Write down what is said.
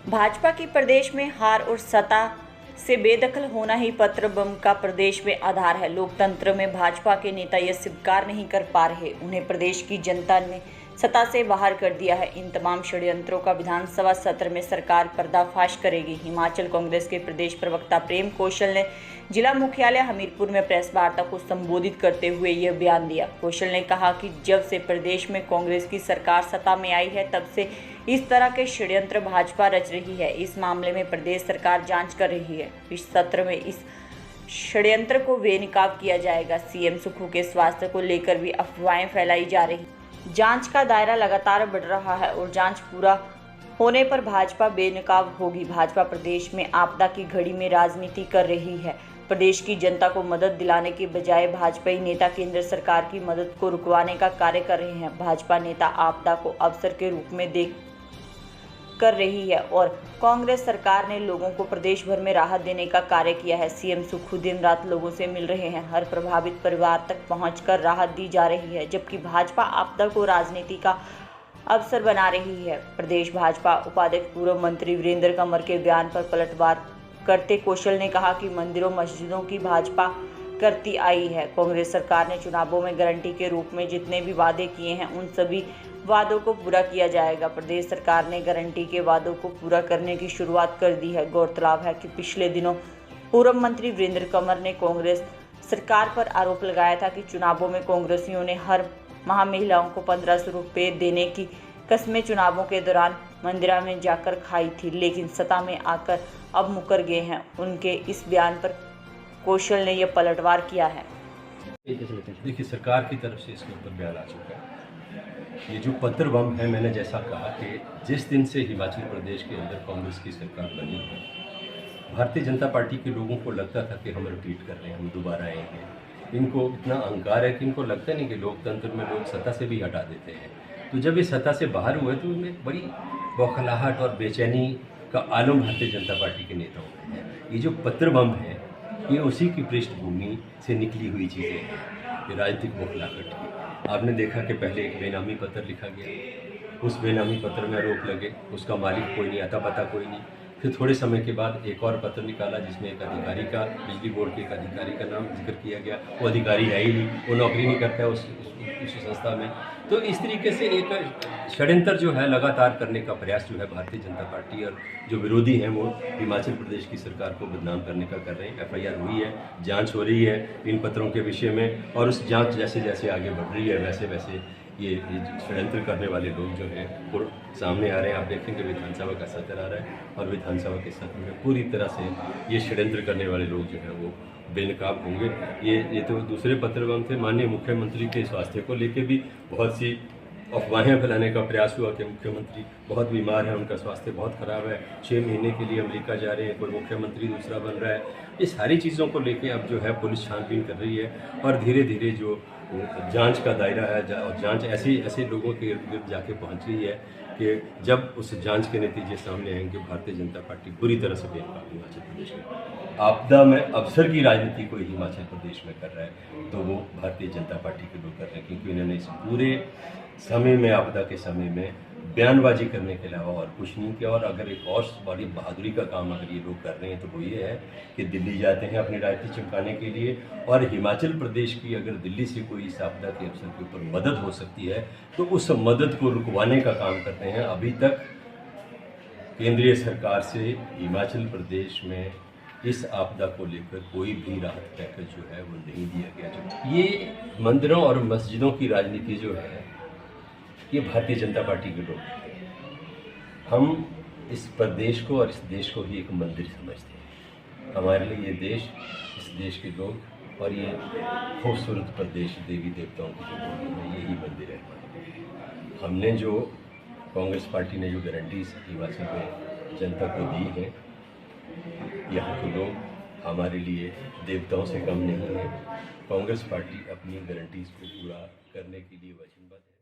भाजपा की प्रदेश में हार और सत्ता से बेदखल होना ही पत्र बम का प्रदेश में आधार है। लोकतंत्र में भाजपा के नेता यह स्वीकार नहीं कर पा रहे। उन्हें प्रदेश की जनता ने सत्ता से बाहर कर दिया है। इन तमाम षड्यंत्रों का विधानसभा सत्र में सरकार पर्दाफाश करेगी। हिमाचल कांग्रेस के प्रदेश प्रवक्ता प्रेम कौशल ने जिला मुख्यालय हमीरपुर में प्रेस वार्ता को संबोधित करते हुए यह बयान दिया। कौशल ने कहा कि जब से प्रदेश में कांग्रेस की सरकार सत्ता में आई है, तब से इस तरह के षड्यंत्र भाजपा रच रही है। इस मामले में प्रदेश सरकार जांच कर रही है। इस सत्र में इस षड्यंत्र को बेनकाब किया जाएगा। सीएम सुक्खू के स्वास्थ्य को लेकर भी अफवाहें फैलाई जा रही। जांच का दायरा लगातार बढ़ रहा है और जांच पूरा होने पर भाजपा बेनकाब होगी। भाजपा प्रदेश में आपदा की घड़ी में राजनीति कर रही है। प्रदेश की जनता को मदद दिलाने के बजाय भाजपाई नेता केंद्र सरकार की मदद को रुकवाने का कार्य कर रहे हैं। भाजपा नेता आपदा को अवसर के रूप में देख कर रही है और कांग्रेस सरकार ने लोगों को प्रदेश भर में राहत देने का कार्य किया है। सीएम सुक्खू दिन रात लोगों से मिल रहे हैं। हर प्रभावित परिवार तक पहुंचकर राहत दी जा रही है, जबकि भाजपा आपदा को राजनीति का अवसर बना रही है। प्रदेश भाजपा उपाध्यक्ष पूर्व मंत्री वीरेंद्र कंवर के बयान पर पलटवार करते कौशल ने कहा कि मंदिरों मस्जिदों की भाजपा करती आई है। कांग्रेस सरकार ने चुनावों में गारंटी के रूप में जितने भी वादे किए हैं, उन सभी वादों को पूरा किया जाएगा। प्रदेश सरकार ने गारंटी के वादों को पूरा करने की शुरुआत कर दी है। गौरतलब है कि पिछले दिनों पूर्व मंत्री वीरेंद्र कंवर ने कांग्रेस सरकार पर आरोप लगाया था कि चुनावों में कांग्रेसियों ने हर माह महिलाओं को 1500 रुपये देने की कस्में चुनावों के दौरान मंदिरा में जाकर खाई थी, लेकिन सत्ता में आकर अब मुकर गए हैं। उनके इस बयान पर कौशल ने यह पलटवार किया है। देखिए, सरकार की तरफ से इसके ऊपर बयान आ चुका है। ये जो पत्र बम है, मैंने जैसा कहा कि जिस दिन से हिमाचल प्रदेश के अंदर कांग्रेस की सरकार बनी है, भारतीय जनता पार्टी के लोगों को लगता था कि हम रिपीट कर रहे हैं, हम दोबारा आएंगे। इनको इतना अहंकार है कि इनको लगता नहीं कि लोकतंत्र में लोग सत्ता से भी हटा देते हैं। तो जब ये सत्ता से बाहर हुए तो उनमें बड़ी बौखलाहट और बेचैनी का आलम भारतीय जनता पार्टी के नेताओं में है। ये जो पत्र बम है, ये उसी की पृष्ठभूमि से निकली हुई चीज़ें हैं, ये राजनीतिक बौखलाहट की। आपने देखा कि पहले एक बेनामी पत्र लिखा गया, उस बेनामी पत्र में आरोप लगे, उसका मालिक कोई नहीं, अता पता कोई नहीं। फिर थोड़े समय के बाद एक और पत्र निकाला जिसमें एक अधिकारी का, बिजली बोर्ड के एक अधिकारी का नाम जिक्र किया गया। वो अधिकारी है ही नहीं, वो नौकरी नहीं करता है उस संस्था में। तो इस तरीके से एक षड्यंत्र जो है लगातार करने का प्रयास जो है भारतीय जनता पार्टी और जो विरोधी हैं वो हिमाचल प्रदेश की सरकार को बदनाम करने का कर रहे हैं। एफआईआर हुई है, जांच हो रही है इन पत्रों के विषय में, और उस जांच जैसे जैसे आगे बढ़ रही है वैसे वैसे ये षड्यंत्र करने वाले लोग जो हैं वो सामने आ रहे हैं। आप देखेंगे विधानसभा का सत्र आ रहा है और विधानसभा के सत्र में पूरी तरह से ये षड्यंत्र करने वाले लोग जो हैं वो बेनकाब होंगे। ये तो दूसरे पत्र बम थे। माननीय मुख्यमंत्री के स्वास्थ्य को लेकर भी बहुत सी अफवाहें फैलाने का प्रयास हुआ कि मुख्यमंत्री बहुत बीमार है, उनका स्वास्थ्य बहुत ख़राब है, 6 महीने के लिए अमेरिका जा रहे हैं, कोई मुख्यमंत्री दूसरा बन रहा है। ये सारी चीज़ों को लेके अब जो है पुलिस छानबीन कर रही है और धीरे धीरे जो जांच का दायरा है और जांच ऐसे लोगों के इर्द गिर्द जाके पहुंच रही है कि जब उस जांच के नतीजे सामने आएंगे, भारतीय जनता पार्टी पूरी तरह से बेनकाब हिमाचल प्रदेश में आपदा में अवसर की राजनीति कोई हिमाचल प्रदेश में कर रहा है, तो वो भारतीय जनता पार्टी के लोग कर रहे हैं, क्योंकि इन्होंने इस पूरे समय में, आपदा के समय में बयानबाजी करने के अलावा और कुछ नहीं किया। और अगर एक और बड़ी बहादुरी का काम अगर ये लोग कर रहे हैं तो वो ये है कि दिल्ली जाते हैं अपनी राजनीति चमकाने के लिए, और हिमाचल प्रदेश की अगर दिल्ली से कोई इस आपदा के अवसर के ऊपर मदद हो सकती है तो उस मदद को रुकवाने का काम करते हैं। अभी तक केंद्रीय सरकार से हिमाचल प्रदेश में इस आपदा को लेकर कोई भी राहत पैकेज जो है वो नहीं दिया गया। जो ये मंदिरों और मस्जिदों की राजनीति जो है, ये भारतीय जनता पार्टी के लोग हैं। हम इस प्रदेश को और इस देश को ही एक मंदिर समझते हैं। हमारे लिए ये देश, इस देश के लोग और ये खूबसूरत प्रदेश, देवी देवताओं की जो भूमि है, यही मंदिर है हमारे। हमने जो कांग्रेस पार्टी ने जो गारंटीज हिमाचल में जनता को दी है, यहाँ के लोग हमारे लिए देवताओं से कम नहीं है। कांग्रेस पार्टी अपनी गारंटीज को पूरा करने के लिए वचनबद्ध है।